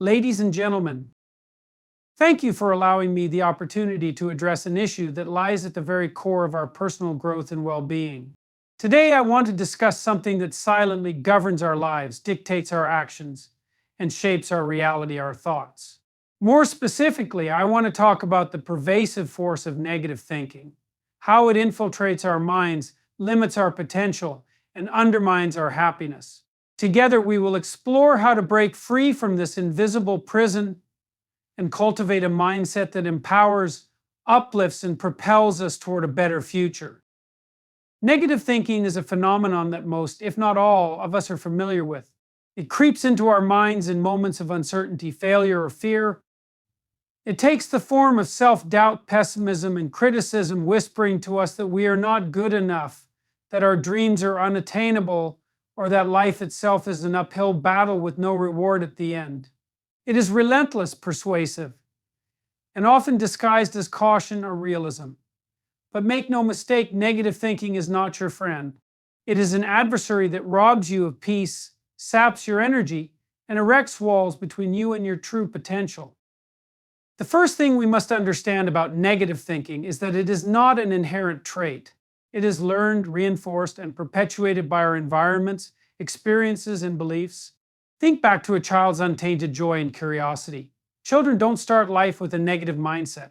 Ladies and gentlemen, thank you for allowing me the opportunity to address an issue that lies at the very core of our personal growth and well-being. Today, I want to discuss something that silently governs our lives, dictates our actions, and shapes our reality, our thoughts. More specifically, I want to talk about the pervasive force of negative thinking, how it infiltrates our minds, limits our potential, and undermines our happiness. Together, we will explore how to break free from this invisible prison and cultivate a mindset that empowers, uplifts, and propels us toward a better future. Negative thinking is a phenomenon that most, if not all, of us are familiar with. It creeps into our minds in moments of uncertainty, failure, or fear. It takes the form of self-doubt, pessimism, and criticism, whispering to us that we are not good enough, that our dreams are unattainable, or that life itself is an uphill battle with no reward at the end. It is relentless, persuasive, and often disguised as caution or realism. But make no mistake, negative thinking is not your friend. It is an adversary that robs you of peace, saps your energy, and erects walls between you and your true potential. The first thing we must understand about negative thinking is that it is not an inherent trait. It is learned, reinforced, and perpetuated by our environments, experiences, and beliefs. Think back to a child's untainted joy and curiosity. Children don't start life with a negative mindset.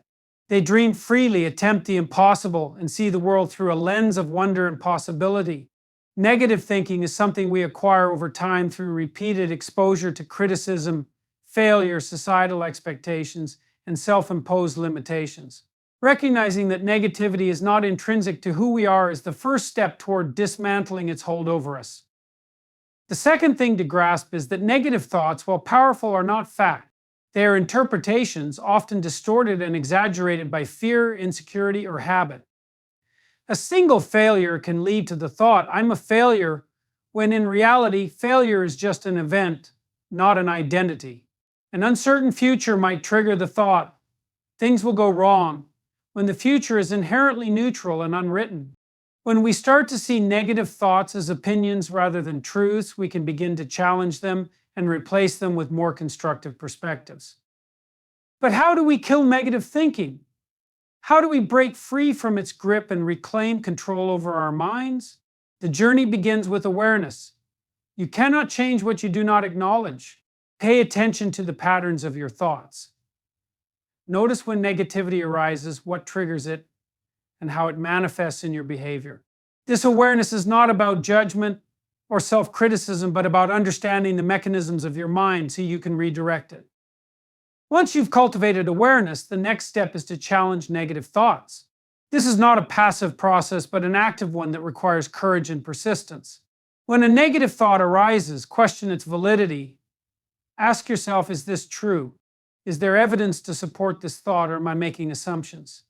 They dream freely, attempt the impossible, and see the world through a lens of wonder and possibility. Negative thinking is something we acquire over time through repeated exposure to criticism, failure, societal expectations, and self-imposed limitations. Recognizing that negativity is not intrinsic to who we are is the first step toward dismantling its hold over us. The second thing to grasp is that negative thoughts, while powerful, are not fact. They are interpretations, often distorted and exaggerated by fear, insecurity, or habit. A single failure can lead to the thought, "I'm a failure," when in reality, failure is just an event, not an identity. An uncertain future might trigger the thought, "Things will go wrong," when the future is inherently neutral and unwritten. When we start to see negative thoughts as opinions rather than truths, we can begin to challenge them and replace them with more constructive perspectives. But how do we kill negative thinking? How do we break free from its grip and reclaim control over our minds? The journey begins with awareness. You cannot change what you do not acknowledge. Pay attention to the patterns of your thoughts. Notice when negativity arises, what triggers it, and how it manifests in your behavior. This awareness is not about judgment or self-criticism, but about understanding the mechanisms of your mind so you can redirect it. Once you've cultivated awareness, the next step is to challenge negative thoughts. This is not a passive process, but an active one that requires courage and persistence. When a negative thought arises, question its validity. Ask yourself, is this true? Is there evidence to support this thought, or am I making assumptions?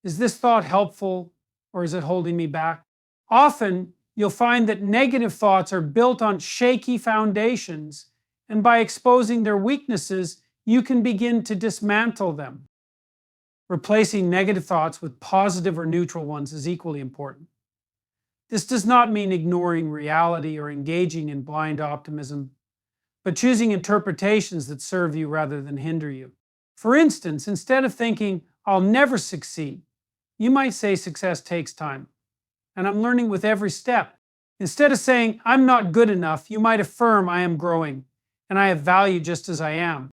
Is this thought helpful, or is it holding me back? Often, you'll find that negative thoughts are built on shaky foundations, and by exposing their weaknesses, you can begin to dismantle them. Replacing negative thoughts with positive or neutral ones is equally important. This does not mean ignoring reality or engaging in blind optimism, but choosing interpretations that serve you rather than hinder you. For instance, instead of thinking, "I'll never succeed," you might say, "Success takes time, and I'm learning with every step." Instead of saying, "I'm not good enough," you might affirm, "I am growing, and I have value just as I am."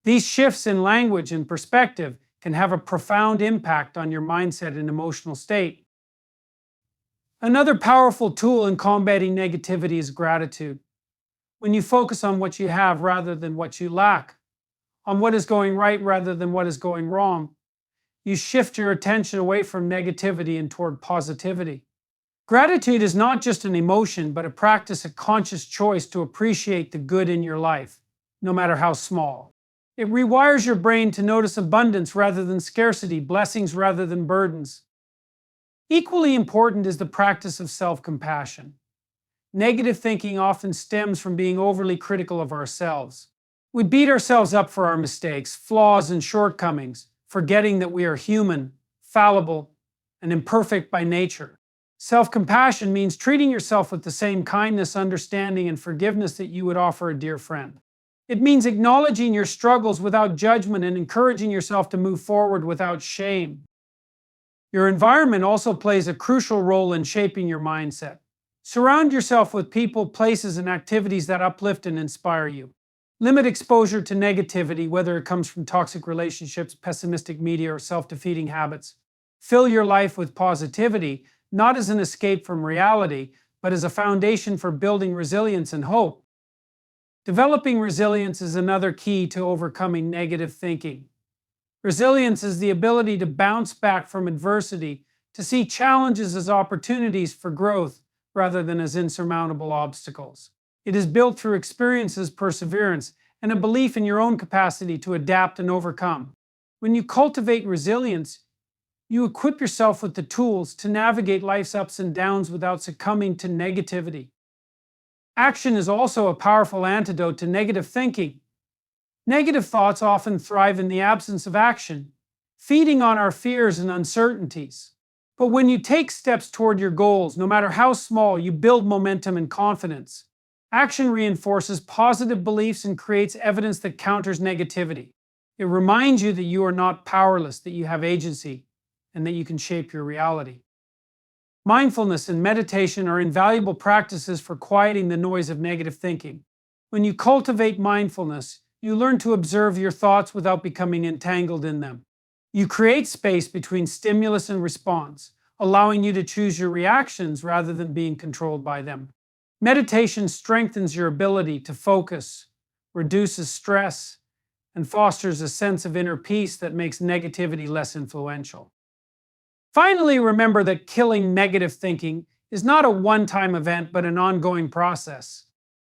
These shifts in language and perspective can have a profound impact on your mindset and emotional state. Another powerful tool in combating negativity is gratitude. When you focus on what you have rather than what you lack, on what is going right rather than what is going wrong, you shift your attention away from negativity and toward positivity. Gratitude is not just an emotion, but a practice, a conscious choice to appreciate the good in your life, no matter how small. It rewires your brain to notice abundance rather than scarcity, blessings rather than burdens. Equally important is the practice of self-compassion. Negative thinking often stems from being overly critical of ourselves. We beat ourselves up for our mistakes, flaws, and shortcomings, forgetting that we are human, fallible, and imperfect by nature. Self-compassion means treating yourself with the same kindness, understanding, and forgiveness that you would offer a dear friend. It means acknowledging your struggles without judgment and encouraging yourself to move forward without shame. Your environment also plays a crucial role in shaping your mindset. Surround yourself with people, places, and activities that uplift and inspire you. Limit exposure to negativity, whether it comes from toxic relationships, pessimistic media, or self-defeating habits. Fill your life with positivity, not as an escape from reality, but as a foundation for building resilience and hope. Developing resilience is another key to overcoming negative thinking. Resilience is the ability to bounce back from adversity, to see challenges as opportunities for growth rather than as insurmountable obstacles. It is built through experiences, perseverance, and a belief in your own capacity to adapt and overcome. When you cultivate resilience, you equip yourself with the tools to navigate life's ups and downs without succumbing to negativity. Action is also a powerful antidote to negative thinking. Negative thoughts often thrive in the absence of action, feeding on our fears and uncertainties. But when you take steps toward your goals, no matter how small, you build momentum and confidence. Action reinforces positive beliefs and creates evidence that counters negativity. It reminds you that you are not powerless, that you have agency, and that you can shape your reality. Mindfulness and meditation are invaluable practices for quieting the noise of negative thinking. When you cultivate mindfulness, you learn to observe your thoughts without becoming entangled in them. You create space between stimulus and response, allowing you to choose your reactions rather than being controlled by them. Meditation strengthens your ability to focus, reduces stress, and fosters a sense of inner peace that makes negativity less influential. Finally, remember that killing negative thinking is not a one-time event, but an ongoing process.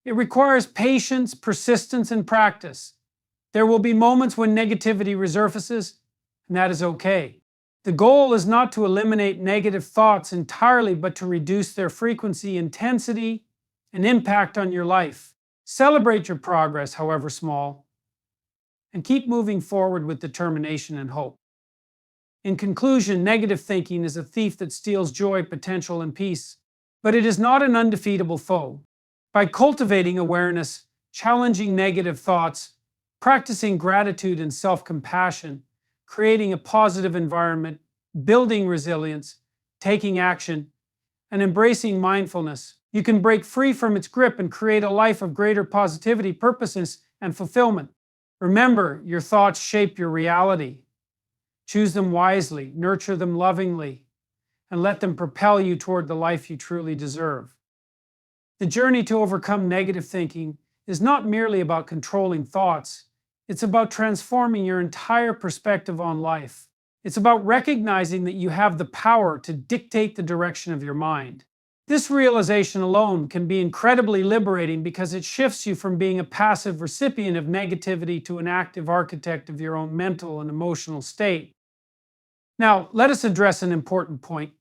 It requires patience, persistence, and practice. There will be moments when negativity resurfaces, and that is okay. The goal is not to eliminate negative thoughts entirely, but to reduce their frequency, intensity, and impact on your life. Celebrate your progress, however small, and keep moving forward with determination and hope. In conclusion, negative thinking is a thief that steals joy, potential, and peace, but it is not an undefeatable foe. By cultivating awareness, challenging negative thoughts, practicing gratitude and self-compassion, creating a positive environment, building resilience, taking action, and embracing mindfulness, you can break free from its grip and create a life of greater positivity, purpose, and fulfillment. Remember, your thoughts shape your reality. Choose them wisely, nurture them lovingly, and let them propel you toward the life you truly deserve. The journey to overcome negative thinking is not merely about controlling thoughts. It's about transforming your entire perspective on life. It's about recognizing that you have the power to dictate the direction of your mind. This realization alone can be incredibly liberating because it shifts you from being a passive recipient of negativity to an active architect of your own mental and emotional state. Now, let us address an important point: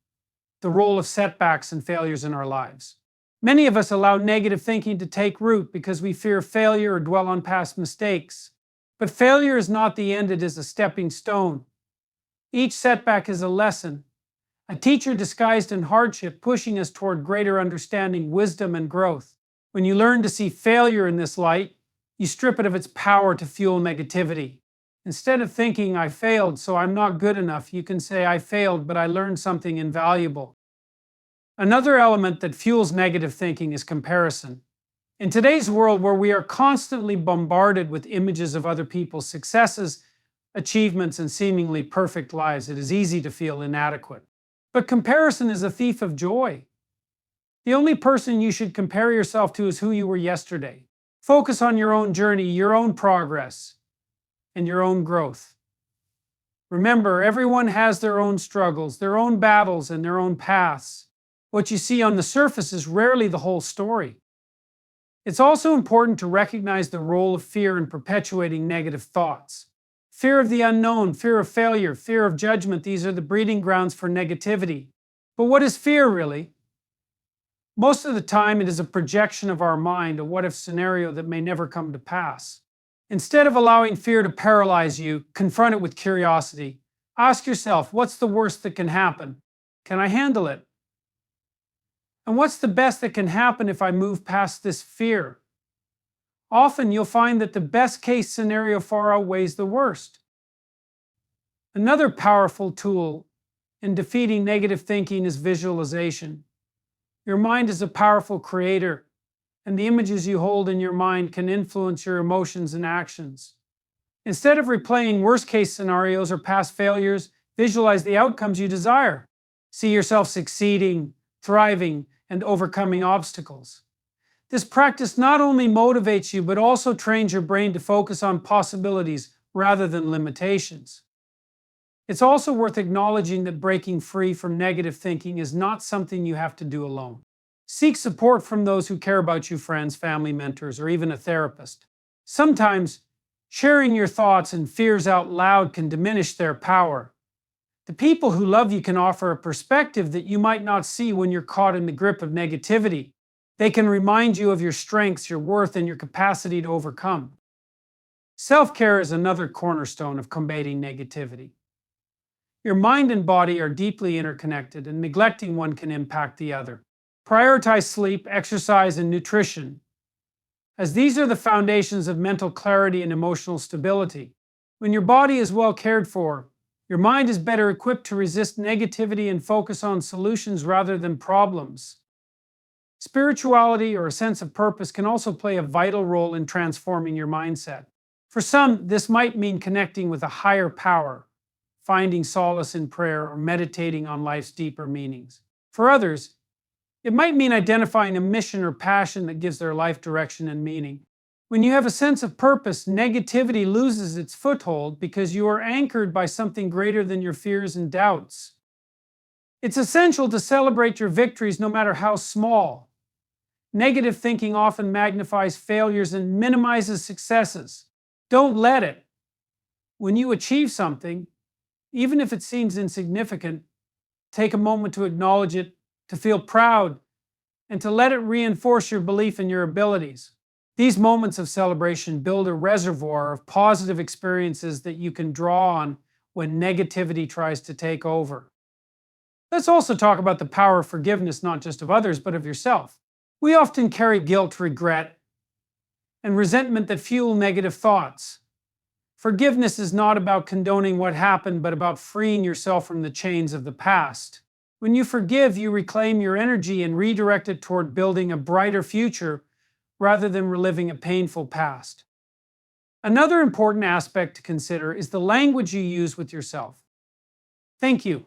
the role of setbacks and failures in our lives. Many of us allow negative thinking to take root because we fear failure or dwell on past mistakes. But failure is not the end, it is a stepping stone. Each setback is a lesson, a teacher disguised in hardship, pushing us toward greater understanding, wisdom, and growth. When you learn to see failure in this light, you strip it of its power to fuel negativity. Instead of thinking, "I failed, so I'm not good enough," you can say, "I failed, but I learned something invaluable." Another element that fuels negative thinking is comparison. In today's world, where we are constantly bombarded with images of other people's successes, achievements, and seemingly perfect lives, it is easy to feel inadequate. But comparison is a thief of joy. The only person you should compare yourself to is who you were yesterday. Focus on your own journey, your own progress, and your own growth. Remember, everyone has their own struggles, their own battles, and their own paths. What you see on the surface is rarely the whole story. It's also important to recognize the role of fear in perpetuating negative thoughts. Fear of the unknown, fear of failure, fear of judgment, these are the breeding grounds for negativity. But what is fear really? Most of the time, it is a projection of our mind, a what-if scenario that may never come to pass. Instead of allowing fear to paralyze you, confront it with curiosity. Ask yourself, what's the worst that can happen? Can I handle it? And what's the best that can happen if I move past this fear? Often you'll find that the best case scenario far outweighs the worst. Another powerful tool in defeating negative thinking is visualization. Your mind is a powerful creator, and the images you hold in your mind can influence your emotions and actions. Instead of replaying worst-case scenarios or past failures, visualize the outcomes you desire. See yourself succeeding, thriving, and overcoming obstacles. This practice not only motivates you, but also trains your brain to focus on possibilities rather than limitations. It's also worth acknowledging that breaking free from negative thinking is not something you have to do alone. Seek support from those who care about you, friends, family, mentors, or even a therapist. Sometimes, sharing your thoughts and fears out loud can diminish their power. The people who love you can offer a perspective that you might not see when you're caught in the grip of negativity. They can remind you of your strengths, your worth, and your capacity to overcome. Self-care is another cornerstone of combating negativity. Your mind and body are deeply interconnected, and neglecting one can impact the other. Prioritize sleep, exercise, and nutrition, as these are the foundations of mental clarity and emotional stability. When your body is well cared for, your mind is better equipped to resist negativity and focus on solutions rather than problems. Spirituality or a sense of purpose can also play a vital role in transforming your mindset. For some, this might mean connecting with a higher power, finding solace in prayer, or meditating on life's deeper meanings. For others, it might mean identifying a mission or passion that gives their life direction and meaning. When you have a sense of purpose, negativity loses its foothold because you are anchored by something greater than your fears and doubts. It's essential to celebrate your victories no matter how small. Negative thinking often magnifies failures and minimizes successes. Don't let it. When you achieve something, even if it seems insignificant, take a moment to acknowledge it, to feel proud, and to let it reinforce your belief in your abilities. These moments of celebration build a reservoir of positive experiences that you can draw on when negativity tries to take over. Let's also talk about the power of forgiveness, not just of others, but of yourself. We often carry guilt, regret, and resentment that fuel negative thoughts. Forgiveness is not about condoning what happened, but about freeing yourself from the chains of the past. When you forgive, you reclaim your energy and redirect it toward building a brighter future rather than reliving a painful past. Another important aspect to consider is the language you use with yourself. Thank you.